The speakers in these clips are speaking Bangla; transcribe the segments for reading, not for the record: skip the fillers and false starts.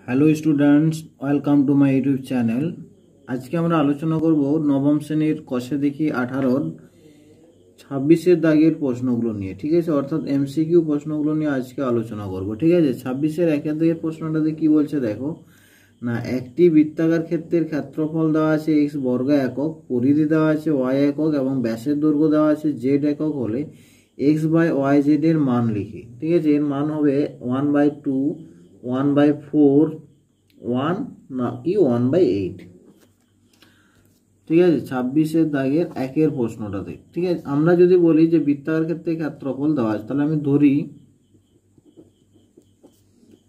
Hello students, welcome to my YouTube channel. আজকে আমরা আলোচনা করব নবম শ্রেণীর কষে দেখি 18 26-এর দাগের প্রশ্নগুলো নিয়ে। ঠিক আছে, অর্থাৎ এমসিকিউ প্রশ্নগুলো নিয়ে আজকে আলোচনা করব। ঠিক আছে, 26-এর 1 দাগের প্রশ্নটাতে কি বলছে দেখো না, একটি বৃত্তাকার ক্ষেত্রের ক্ষেত্রফল দেওয়া আছে x বর্গ একক, পরিধি দেওয়া আছে y একক এবং ব্যাসের দৈর্ঘ্য দেওয়া আছে z একক হলে x বাই ওয়াই জেড এর মান লিখি। ঠিক আছে, এর মান হবে 1/2, 1/4, 1 নাকি 1/8। ঠিক আছে, 26-এর দাগের 1-এর প্রশ্নটাতে। ঠিক আছে, আমরা যদি বলি যে বৃত্তাকার ক্ষেত্রে ক্ষেত্রফল দেওয়া আছে, তাহলে আমি ধরি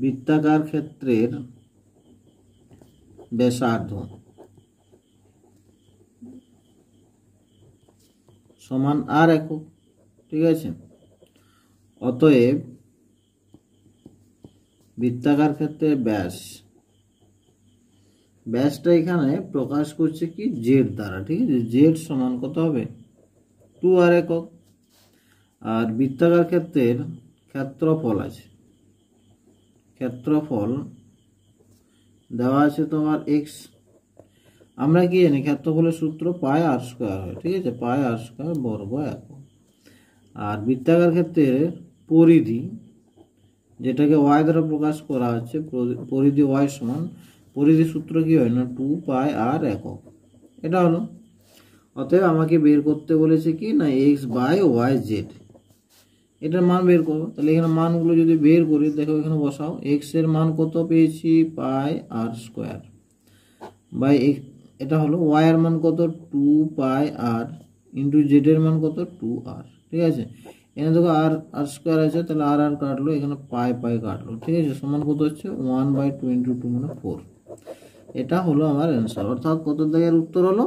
বৃত্তাকার ক্ষেত্রের ব্যাসার্ধ সমান আর একক। ঠিক আছে, অতএব বৃত্তাকার ক্ষেত্রের ব্যাসটা এখানে প্রকাশ করছে কি জেড দ্বারা। ঠিক আছে, জেড সমান কত হবে 2 আর একক। আর বৃত্তাকার ক্ষেত্রের ক্ষেত্রফল আছে, ক্ষেত্রফল দেওয়া আছে তোমার এক্স। আমরা কি জানি ক্ষেত্রফলের সূত্র পাই আর স্কয়ার হয়। ঠিক আছে, পাই আর স্কয়ার বর্গ একক। আর বৃত্তাকার ক্ষেত্রের পরিধি, যেটাকে ওয়াই দ্বারা প্রকাশ করা হচ্ছে, পরিধি ওয়াই সমান পরিধি সূত্র কি হয় না 2 পাই আর একক। এটা হলো, অতএব আমাকে বের করতে বলেছে কি না এক্স বাই ওয়াই জেড, এটার মান বের করবো। তাহলে এখানে মানগুলো যদি বের করি, দেখো এখানে বসাও। এক্স এর মান কত পেয়েছি পাই আর স্কোয়ার বাই এটা হলো ওয়াই এর মান কত 2 পাই আর ইন্টু জেড এর মান কত 2 আর। ঠিক আছে, এখানে দেখো আর আর স্কোয়ার আছে, তাহলে আর আর কাটলো, এখানে পাই পাই কাটলো। ঠিক আছে, সমান কত হচ্ছে 1/2 ইন্টু 2 মানে 4। এটা হলো আমার অ্যান্সার, অর্থাৎ কত দাগের উত্তর হলো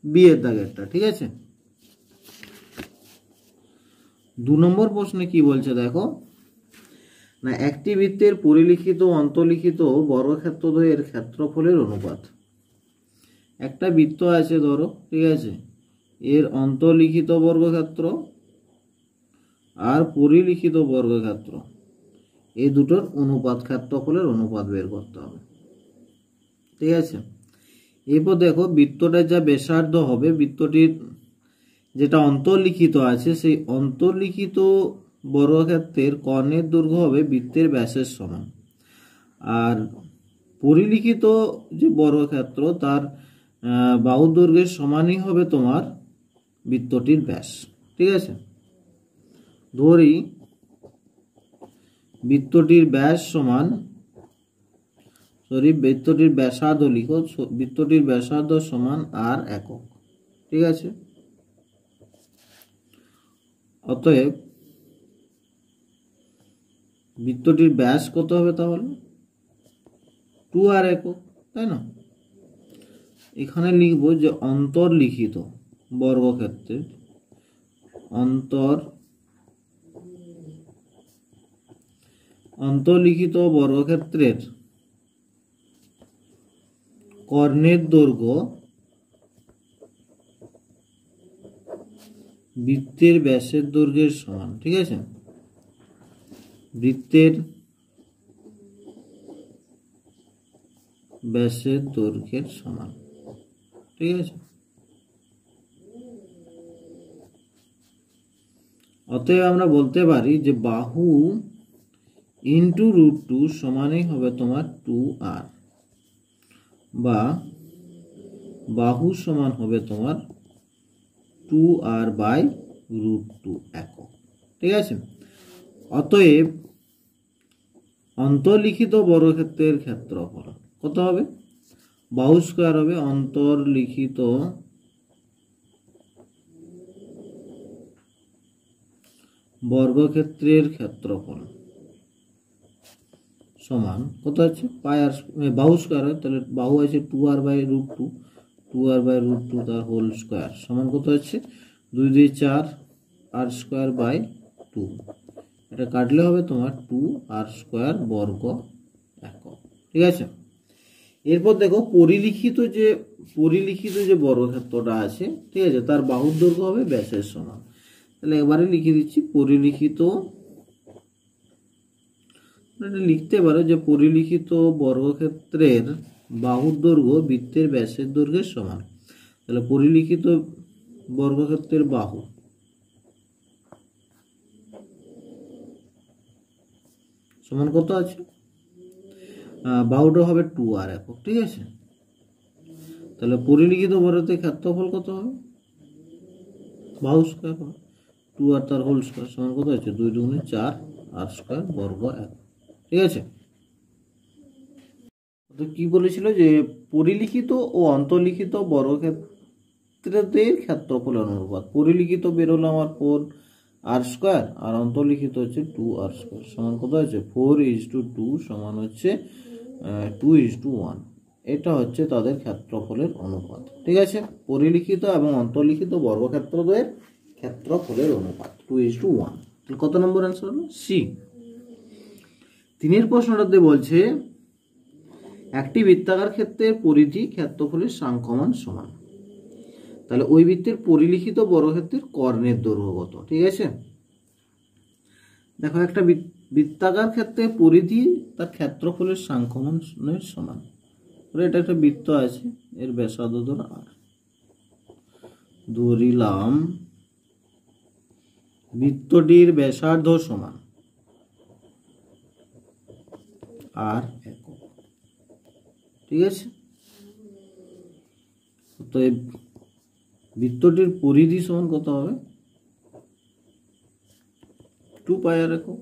বি এর দাগেরটা। ঠিক আছে, 2 নম্বর প্রশ্নে কি বলছে দেখো না, একটি বৃত্তের পরিলিখিত অন্তর্লিখিত বর্গক্ষেত্রদ্বয়ের ক্ষেত্রফলের অনুপাত। একটা বৃত্ত আছে ধরো, ঠিক আছে, এর অন্তর্লিখিত বর্গক্ষেত্র আর পরিলিখিত বর্গক্ষেত্র, এই দুটোর অনুপাত, ক্ষেত্রফলের অনুপাত বের করতে হবে। ঠিক আছে, এরপর দেখো বৃত্তটার যা ব্যাসার্ধ হবে, বৃত্তটির যেটা অন্তর্লিখিত আছে, সেই অন্তর্লিখিত বর্গক্ষেত্রের কর্ণের দৈর্ঘ্য হবে বৃত্তের ব্যাসের সমান। আর পরিলিখিত যে বর্গক্ষেত্র, তার বাহু দৈর্ঘ্যের সমানই হবে তোমার বৃত্তটির ব্যাস। ঠিক আছে, ধরি বৃত্তটির ব্যাস সমান, বৃত্তটির ব্যাসার্ধ লিখো, বৃত্তটির ব্যাসার্ধ সমান আর একক। ঠিক আছে, অতএব বৃত্তটির ব্যাস কত হবে তাহলে 2 আর একক, তাই না? এখানে লিখব যে অন্তর্লিখিত বর্গক্ষেত্রের অন্তর্লিখিত বর্গক্ষেত্রের কর্ণের দৈর্ঘ্য বৃত্তের ব্যাসের দৈর্ঘ্যের সমান। ঠিক আছে, বৃত্তের ব্যাসের দৈর্ঘ্যের সমান। ঠিক আছে, অতএব আমরা বলতে পারি যে বাহু ইন্টু √2 সমানই হবে তোমার 2 আর, বা বাহু সমান হবে তোমার 2 আর বাই √2 একক। ঠিক আছে, অতএব অন্তর্লিখিত বর্গক্ষেত্রের ক্ষেত্রফল কত হবে, বাহু স্কয়ার হবে অন্তর্লিখিত বর্গক্ষেত্রের ক্ষেত্রফল সমান কত আছে পাই আর, বাহু স্কয়ার হয়, তাহলে বাহু আছে 2 আর বাই √2, 2 আর বাই √2 তার হোল স্কয়ার সমান কত হচ্ছে 2 2 4 আর স্কয়ার বাই 2। এটা কাটলে হবে তোমার 2 আর স্কয়ার বর্গ একক। ঠিক আছে, এরপর দেখো পরিলিখিত যে বর্গক্ষেত্রটা আছে, ঠিক আছে, তার বাহুর দৈর্ঘ্য হবে ব্যাসের সমান। তাহলে এবারে লিখে দিচ্ছি পরিলিখিত এটা লিখতে পারো যে পরিলিখিত বর্গক্ষেত্রের বাহুর দৈর্ঘ্য বৃত্তের ব্যাসের দৈর্ঘ্যের সমান। তাহলে পরিলিখিত বর্গক্ষেত্রের বাহু সমান কত আছে, বাহুটা হবে 2r একক, ঠিক আছে। তাহলে পরিলিখিত বর্গক্ষেত্রের ক্ষেত্রফল কত হবে, বাহু স্কয়ার হবে 2r তার হোল স্কয়ার সমান কত আছে 2 দুগুণে 4 r স্কয়ার বর্গ একক, ঠিক আছে। তো কি বলেছিল যে পরিলিখিত ও অন্তর্লিখিত বর্গক্ষেত্রের ক্ষেত্রফলের অনুপাত। পরিলিখিত বেরোলো আমার 4r স্কয়ার আর অন্তর্লিখিত হচ্ছে 2r স্কয়ার সমান কত আছে 4:2 সমান হচ্ছে 2:1। এটা হচ্ছে তাদের ক্ষেত্রফলের অনুপাত, ঠিক আছে। পরিলিখিত এবং অন্তর্লিখিত বর্গক্ষেত্রদ্বয়ের ক্ষেত্রফলের অনুপাত 2:1। কত নম্বর অ্যান্সার হলো সি। 3 প্রশ্নটাতে বলছে একটি বৃত্তাকার ক্ষেত্রের পরিধি ক্ষেত্রফলের সাংখ্যমান সমান। তাহলে ওই বৃত্তের পরিলিখিত বর্গক্ষেত্রের কর্ণের দৈর্ঘ্য কত, ঠিক আছে। দেখো একটা বৃত্তাকার ক্ষেত্রে পরিধি তার ক্ষেত্রফলের সাংখ্যমানের সমান। এটা একটা বৃত্ত আছে, এর ব্যাসার্ধ ধরো আর, ধরিলাম বৃত্তটির ব্যাসার্ধ সমান আর একক, ঠিক আছে। তো এই বৃত্তটির পরিধি সমান কত হবে 2πr একক,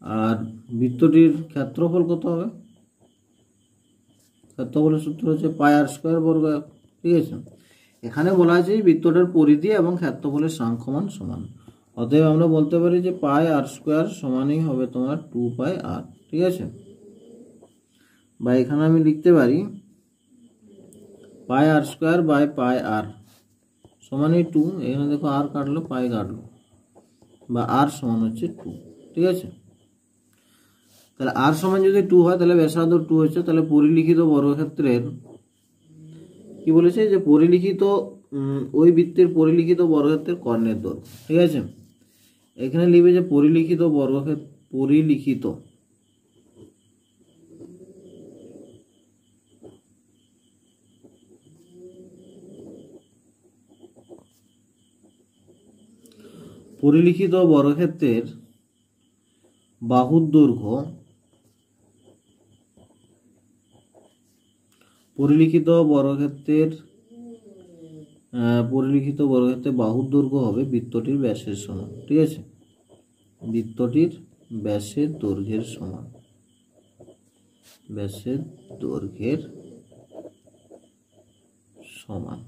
আর বৃত্তটির ক্ষেত্রফল কত হবে, ক্ষেত্রফলের সূত্র হচ্ছে πr স্কয়ার বর্গ একক, ঠিক আছে। এখানে বলা আছে বৃত্তটার পরিধি এবং ক্ষেত্রফলের সাংখ্যমান সমান, অতএব আমরা বলতে পারি যে πr স্কয়ার সমানই হবে তোমার 2πr, ঠিক আছে। বা এখানে আমি লিখতে পারি πr স্কয়ার বাই πr সমানই 2, এখানে দেখো r কাটলো পাই কাটলো, বা r সমান হচ্ছে 2, ঠিক আছে। তাহলে r সমান যদি 2 হয় তাহলে ব্যাসার্ধ 2 হচ্ছে। তাহলে পরিলিখিত বর্গক্ষেত্রের কি বলেছে যে পরিলিখিত ওই বৃত্তের পরিলিখিত বর্গক্ষেত্রের কর্ণের দৈর্ঘ্য, ঠিক আছে। এখানে লিখবে যে পরিলিখিত পরিলিখিত বর্গক্ষেত্রের বাহুর দৈর্ঘ্য, পরিলিখিত বর্গক্ষেত্রের বাহুর দৈর্ঘ্য হবে বৃত্তটির ব্যাসের সমান, ঠিক আছে। বৃত্তটির ব্যাসের দৈর্ঘ্যের সমান, ব্যাসের দৈর্ঘ্যের সমান।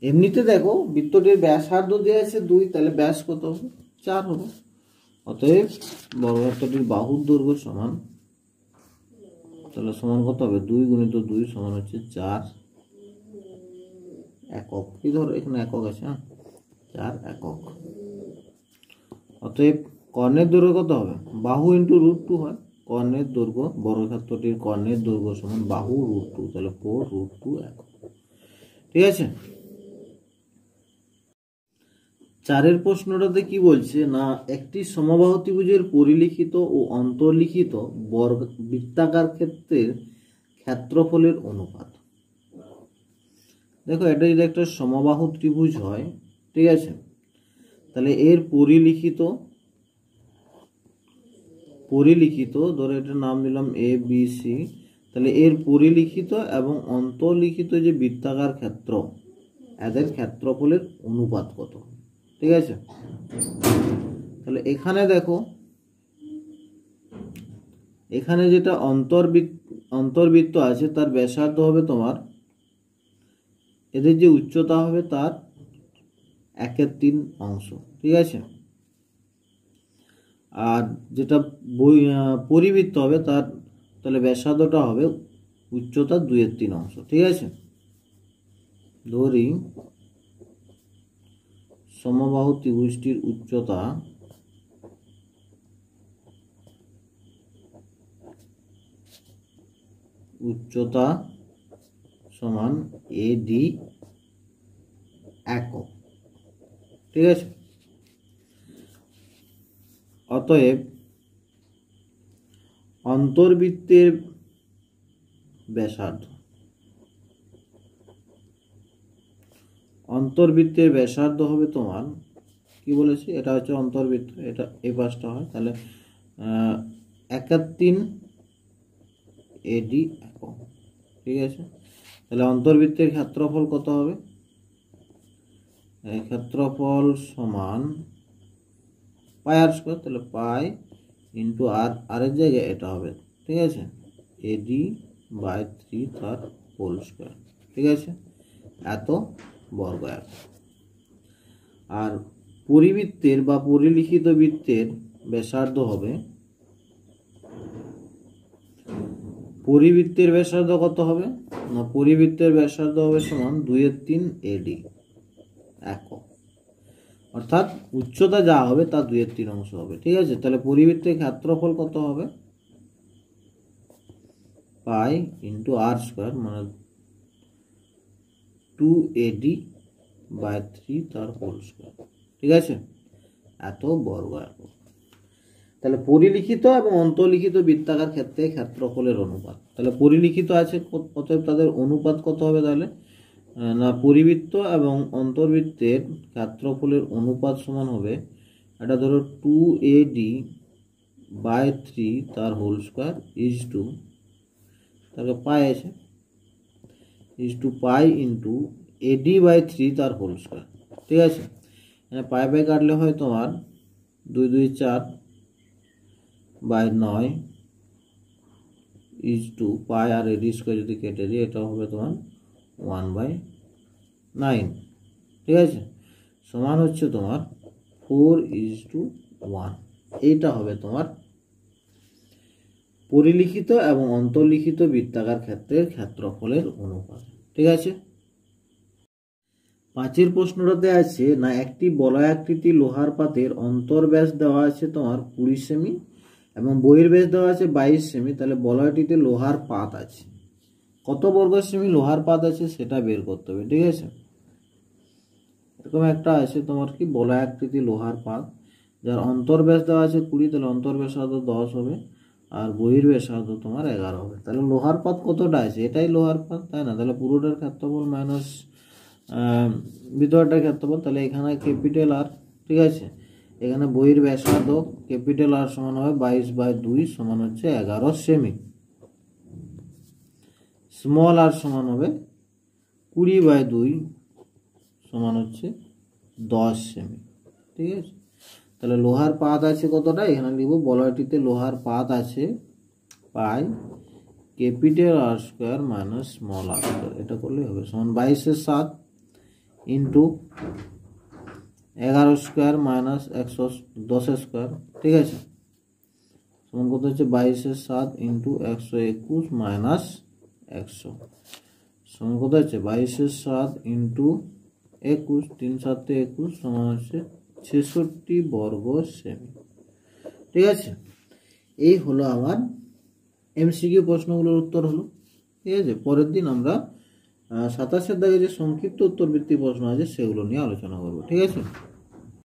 এমনিতে দেখো বৃত্তটির ব্যাসার্ধ দেওয়া আছে 2, তাহলে ব্যাস কত হবে 4 হবে। অতএব বর্গক্ষেত্রটির বাহুর দৈর্ঘ্য সমান, তাহলে সমান কত হবে 2 গুণিত 2 সমান হচ্ছে 4 একক, কি ধরো এখানে একক আছে, 4 একক। অতএব কর্ণের দৈর্ঘ্য কত হবে, বাহু ইন্টু √2 হয়, কর্ণের দৈর্ঘ্য বর্গক্ষেত্রটির কর্ণের দৈর্ঘ্য সমান বাহু √2, তাহলে 4√2 একক, ঠিক আছে। 4 প্রশ্নটাতে কি বলছে না একটি সমবাহু ত্রিভুজের পরিলিখিত ও অন্তর্লিখিত বৃত্তাকার ক্ষেত্রের ক্ষেত্রফলের অনুপাত। দেখো এটা যদি একটা সমবাহু ত্রিভুজ হয়, ঠিক আছে, তাহলে এর পরিলিখিত ধরো এটার নাম দিলাম ABC, তাহলে এর পরিলিখিত এবং অন্তর্লিখিত যে বৃত্তাকার ক্ষেত্র এদের ক্ষেত্রফলের অনুপাত কত, ঠিক আছে। তাহলে এখানে দেখো এখানে যেটা অন্তর্বৃত্ত আছে তার ব্যাসার্ধ হবে তোমার, এদের যে উচ্চতা হবে তার 1/3 অংশ, ঠিক আছে। আর যেটা পরিবৃত্ত হবে তার তাহলে ব্যাসার্ধটা হবে উচ্চতা 2/3 অংশ, ঠিক আছে। ধরি সমবাহু ত্রিভুজটির উচ্চতা সমান AD একক, ঠিক আছে। অতএব অন্তর্বৃত্তের ব্যাসার্ধ, অন্তর্বৃত্তের ব্যাসার্ধ হবে তোমার কি বলেছি, এটা হচ্ছে অন্তর্বৃত্ত, এটা এই পাশটা হয়, তাহলে 1/3 AD একক। ঠিক আছে, তাহলে অন্তর্বৃত্তের ক্ষেত্রফল কত হবে, ক্ষেত্রফল সমান পাই আর স্কোয়ার, তাহলে পাই ইন্টু আর এর জায়গায় এটা হবে, ঠিক আছে, AD/3 তার হোল স্কোয়ার। ঠিক আছে, এত বর্গ একক। আর পরিবৃত্তের বা পরিলিখিত বৃত্তের ব্যাসার্ধ হবে, পরিবৃত্তের ব্যাসার্ধ কত হবে না, পরিবৃত্তের ব্যাসার্ধ হবে সমান 2/3 AD একক, অর্থাৎ উচ্চতা যা হবে তা 2/3 অংশ হবে। ঠিক আছে, তাহলে পরিবৃত্তের ক্ষেত্রফল কত হবে, পাই ইন্টু আর স্কোয়ার মানে 2AD/3 তার হোল স্কোয়ার। ঠিক আছে, এত বর্গ একক। তাহলে পরিলিখিত এবং অন্তর্লিখিত বৃত্তাকার ক্ষেত্রে ক্ষেত্রফলের অনুপাত, তাহলে পরিলিখিত আছে, অতএব তাদের অনুপাত কত হবে, তাহলে না পরিবৃত্ত এবং অন্তর্বৃত্তের ক্ষেত্রফলের অনুপাত সমান হবে, এটা ধরো 2AD/3 তার হোল স্কোয়ার ইজ টু, তাকে পাই আছে, is two pi into AD/3 তার হোল স্কোয়ার। ঠিক আছে, পাই বাই কাটলে হয় তোমার 2 2 4/9 is two pi R AD square যদি কেটে দিই এটা হবে তোমার 1/9। ঠিক আছে, সমান হচ্ছে তোমার 4:1। এইটা হবে তোমার পরিলিখিত এবং অন্তর্লিখিত বৃত্তাকার ক্ষেত্রের ক্ষেত্রফলের অনুপাত। ঠিক আছে, 5 প্রশ্নটাতে আছে না, একটি বলয়াকৃতি লোহার পাতের অন্তর্ব্যাস দেওয়া আছে তোমার 20 সেমি এবং বহির্ব্যাস দেওয়া আছে 22 সেমি, তাহলে বলয়টিতে লোহার পাত আছে, কত বর্গ সেমি লোহার পাত আছে সেটা বের করতে হবে। ঠিক আছে, এরকম একটা আছে তোমার কি বলয়াকৃতি লোহার পাত, যার অন্তর্ব্যাস দেওয়া আছে 20, তাহলে অন্তর্ব্যাসার্ধ 10 হবে আর বহির্ব্যাসার্ধ তোমার 11 হবে। তাহলে লোহার পাত কতটা আছে, এটাই লোহার পাত, তাই না, তাহলে পুরোটার ক্ষেত্রফল মাইনাস ভিতরটার ক্ষেত্রফল, তাহলে এখানে ক্যাপিটাল আর, ঠিক আছে, এখানে বহির্ব্যাসার্ধ ক্যাপিটাল আর সমান হবে 22/2 সমান হচ্ছে 11 সেমি, স্মল আর সমান হবে 20/2 সমান হচ্ছে 10 সেমি। ঠিক আছে, তাহলে লোহার পাত আছে কতটা, এখানে লিখব বলয়টিতে লোহার পাত আছে pi capital R square minus small R square, এটা করলে হবে সমান 22/7 ইন্টু 11 স্কোয়ার মাইনাস 110 স্কোয়ার। ঠিক আছে, সমান কত হচ্ছে 22/7 ইন্টু 121 মাইনাস 100 সমান কত হচ্ছে 22/7 ইন্টু 21, 3 7 21 সমান হচ্ছে 66 বর্গ সেমি। ঠিক আছে, এই হলো আমার MCQ প্রশ্নগুলোর উত্তর হলো। ঠিক আছে, পরের দিন আমরা 27 দাগে যে সংক্ষিপ্ত উত্তরবৃত্তি প্রশ্ন আছে সেগুলো নিয়ে আলোচনা করবো। ঠিক আছে।